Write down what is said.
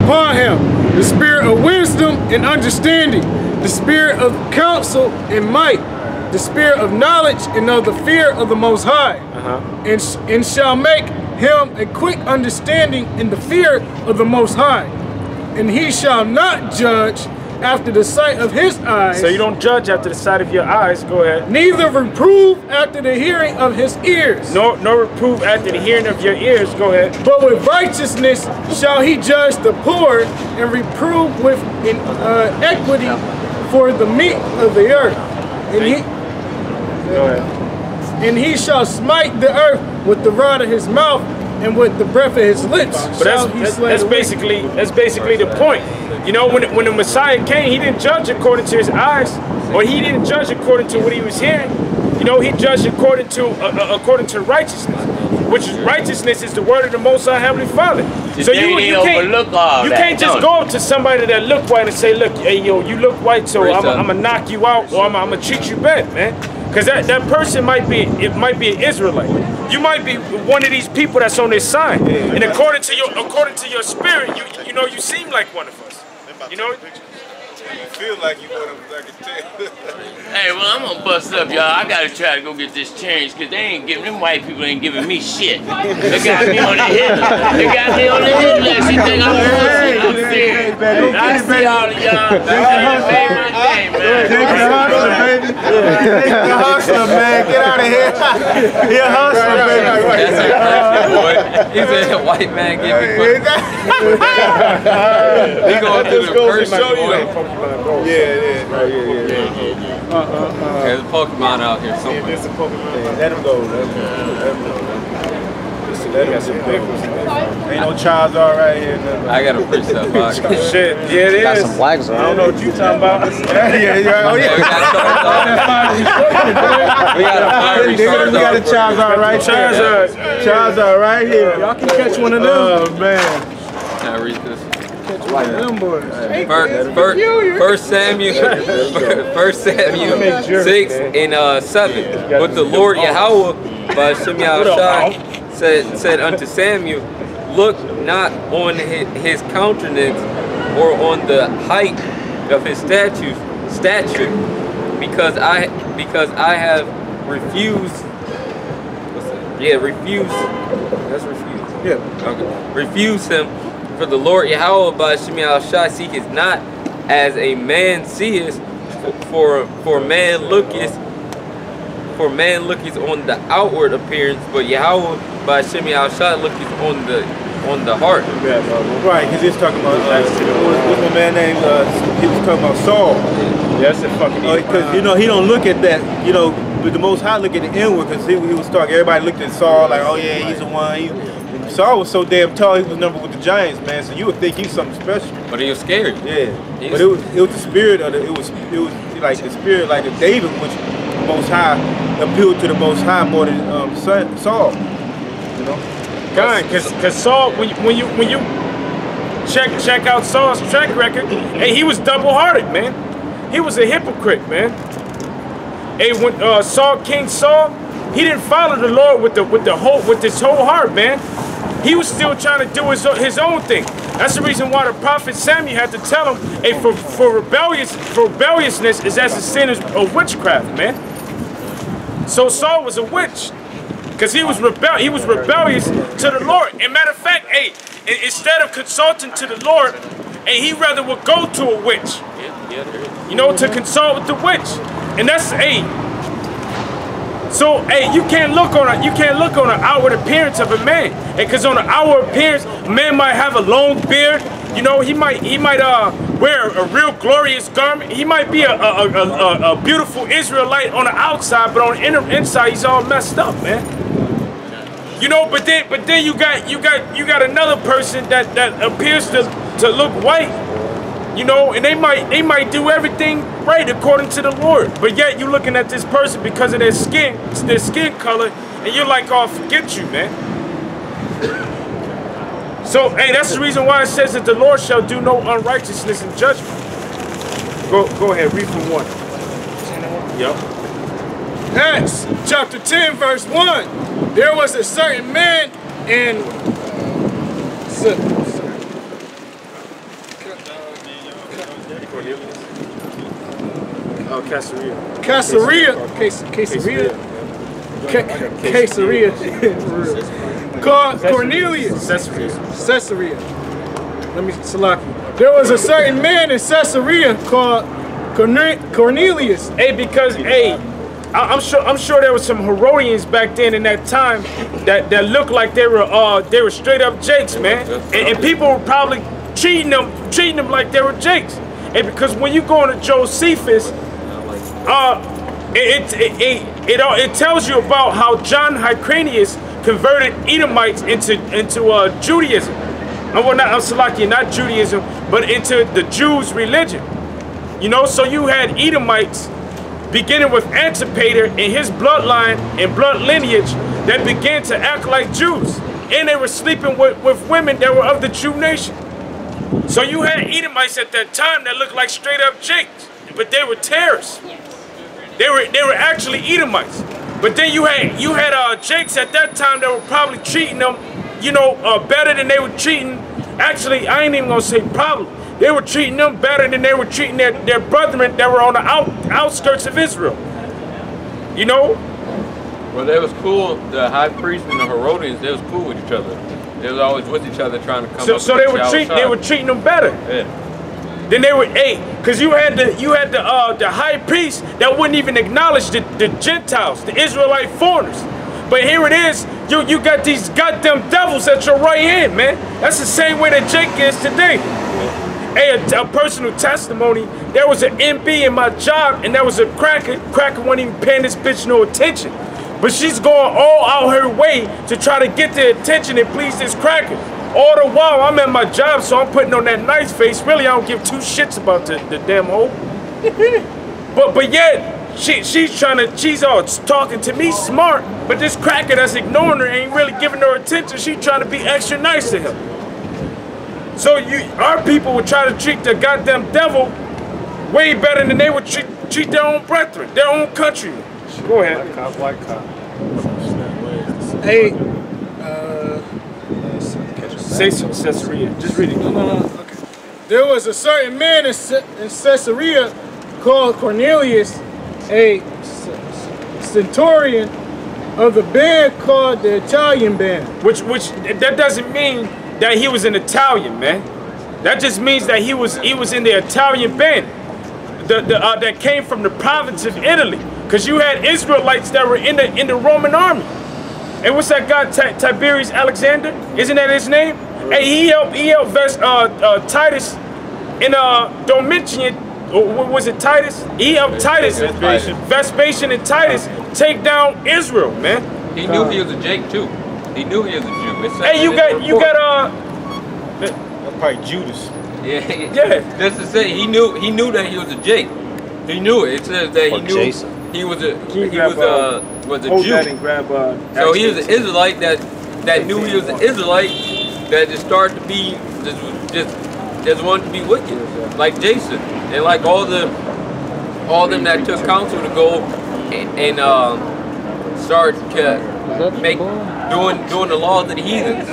upon him the spirit of wisdom and understanding, the spirit of counsel and might, the spirit of knowledge and of the fear of the Most High, and shall make him a quick understanding in the fear of the Most High. And he shall not judge after the sight of his eyes. So you don't judge after the sight of your eyes. Go ahead. Neither reprove after the hearing of his ears. No reprove after the hearing of your ears. Go ahead. But with righteousness shall he judge the poor, and reprove with equity for the meat of the earth. Go ahead. And he shall smite the earth with the rod of his mouth, and with the breath of his lips. But that's basically the point. You know, when the Messiah came, he didn't judge according to his eyes, or he didn't judge according to what he was hearing. You know, he judged according to righteousness, which righteousness is the word of the Most High Heavenly Father. So you can't just go up to somebody that look white and say, look, hey yo, you look white, so I'm gonna knock you out, or I'm gonna treat you bad, man. Because that person might be an Israelite. You might be one of these people that's on this side, and according to your spirit, you know you seem like one of us. You know. You feel like you want to, I can tell. Hey, well, I'm gonna bust up, y'all. I gotta try to go get this changed, cause they ain't giving them white people ain't giving me shit. They got me on the hip. They got me on the hip list. You think I'm serious? I'm serious. I see all of y'all. That's my thing, man. Take the hustler, baby. Take the hustler, man. Get out of here. He a hustler, baby. That's a classic, boy. He said a white man give me money. He going through the person, boy. Yeah. There's a Pokemon out here somewhere. Yeah, there's a Pokemon. Let him go. Ain't no Charizard right here. I got a freestyle box. Shit, yeah, it is. Got some flags on. I don't know what you talking about. Oh yeah. We got a Charizard right here. Charizard right here. Y'all can catch one of them. Oh man. Can I read this? First Samuel 6 and 7. But the Lord Yahweh by Shemaiah said unto Samuel, look not on his countenance or on the height of his stature, because I have refused. What's that? Yeah, refused. That's refused. Yeah. Okay. Refuse him. For the Lord Yahweh by Shemaiah seeketh not as a man seeth, for man looketh on the outward appearance, but Yahweh by Shemaiah looketh on the heart. Right, because he's talking about what's my man named? He was talking about Saul. Yeah, that's a fucking. Because you know he don't look at that. You know, but the Most High look at the inward. Because he was talking. Everybody looked at Saul like, oh yeah, he's the one. Saul was so damn tall, he was numbered with the giants, man. So you would think he's something special. But he was scared. Yeah. But it was the spirit of it was like the spirit like of David, which the Most High appealed to the Most High more than Saul. You know. God, because Saul, when you check out Saul's track record, hey, he was double-hearted, man. He was a hypocrite, man. Hey, when King Saul, he didn't follow the Lord with his whole heart, man. He was still trying to do his own thing. That's the reason why the prophet Samuel had to tell him, hey, for rebelliousness is as the sin of witchcraft, man. So Saul was a witch, because he was rebellious to the Lord. And matter of fact, hey, instead of consulting to the Lord, hey, he rather would go to a witch, you know, to consult with the witch. And that's, hey. So, hey, you can't look on an outward appearance of a man, because on the outward appearance, a man might have a long beard. You know, he might wear a real glorious garment. He might be a beautiful Israelite on the outside, but on the inside, he's all messed up, man. You know, but then you got another person that appears to look white. You know, and they might do everything right according to the Lord, but yet you're looking at this person because of their skin color, and you're like, oh, forget you, man. So, hey, that's the reason why it says that the Lord shall do no unrighteousness in judgment. Go ahead, read from 1. Yep. Acts chapter 10, verse 1. There was a certain man in Oh, Caesarea. Caesarea. Called Cornelius. Caesarea. Let me, Salaki. There was a certain man in Caesarea called Cornelius. Hey, because I'm sure there was some Herodians back then in that time that looked like they were straight up jakes, man. And people were probably treating them like they were jakes. And because when you go into Josephus, it tells you about how John Hyrcanus converted Edomites into Judaism. Well, not Judaism, but into the Jews' religion. You know, so you had Edomites beginning with Antipater and his bloodline and blood lineage that began to act like Jews. And they were sleeping with women that were of the Jew nation. So you had Edomites at that time that looked like straight up jakes, but they were terrorists. They were actually Edomites. But then you had jakes at that time that were probably treating them, you know, better than they were treating. Actually, I ain't even gonna say probably. They were treating them better than they were treating their brethren that were on the outskirts of Israel. You know? Well, they was cool. The high priest and the Herodians, they was cool with each other. They was always with each other trying to come up. So they were treating them better. Yeah. Then they were because you had the high priest that wouldn't even acknowledge the Gentiles, the Israelite foreigners. But here it is, you got these goddamn devils at your right hand, man. That's the same way that Jake is today. Hey, a personal testimony, there was an MB in my job and there was a cracker. Cracker wasn't even paying this bitch no attention. But she's going all out her way to try to get the attention and please this cracker. All the while I'm at my job, so I'm putting on that nice face. Really, I don't give two shits about the damn hoe. but yet, she's all talking to me smart, but this cracker that's ignoring her ain't really giving her attention. She's trying to be extra nice to him. So our people would try to treat the goddamn devil way better than they would treat their own brethren, their own countrymen. Go ahead. White cop. Hey, Say Caesarea. Just read it. okay. There was a certain man in Caesarea called Cornelius, a centurion of the band called the Italian band. Which that doesn't mean that he was an Italian, man. That just means that he was in the Italian band that came from the province of Italy. Because you had Israelites that were in the Roman army. And what's that guy, Tiberius Alexander? Isn't that his name? Hey, he helped Titus in Domitian, or was it Titus? He helped Titus, Vespasian and Titus take down Israel, man. He knew he was a Jake too. He knew he was a Jew. Hey, you got That's probably Judas. Yeah. That's to say, he knew that he was a Jake. He knew it. It says that he knew he was a Jew. So he was an Israelite that knew he was an Israelite that just started to be just wanted to be wicked, like Jason and like all them that took counsel to go and start doing the laws of the heathens.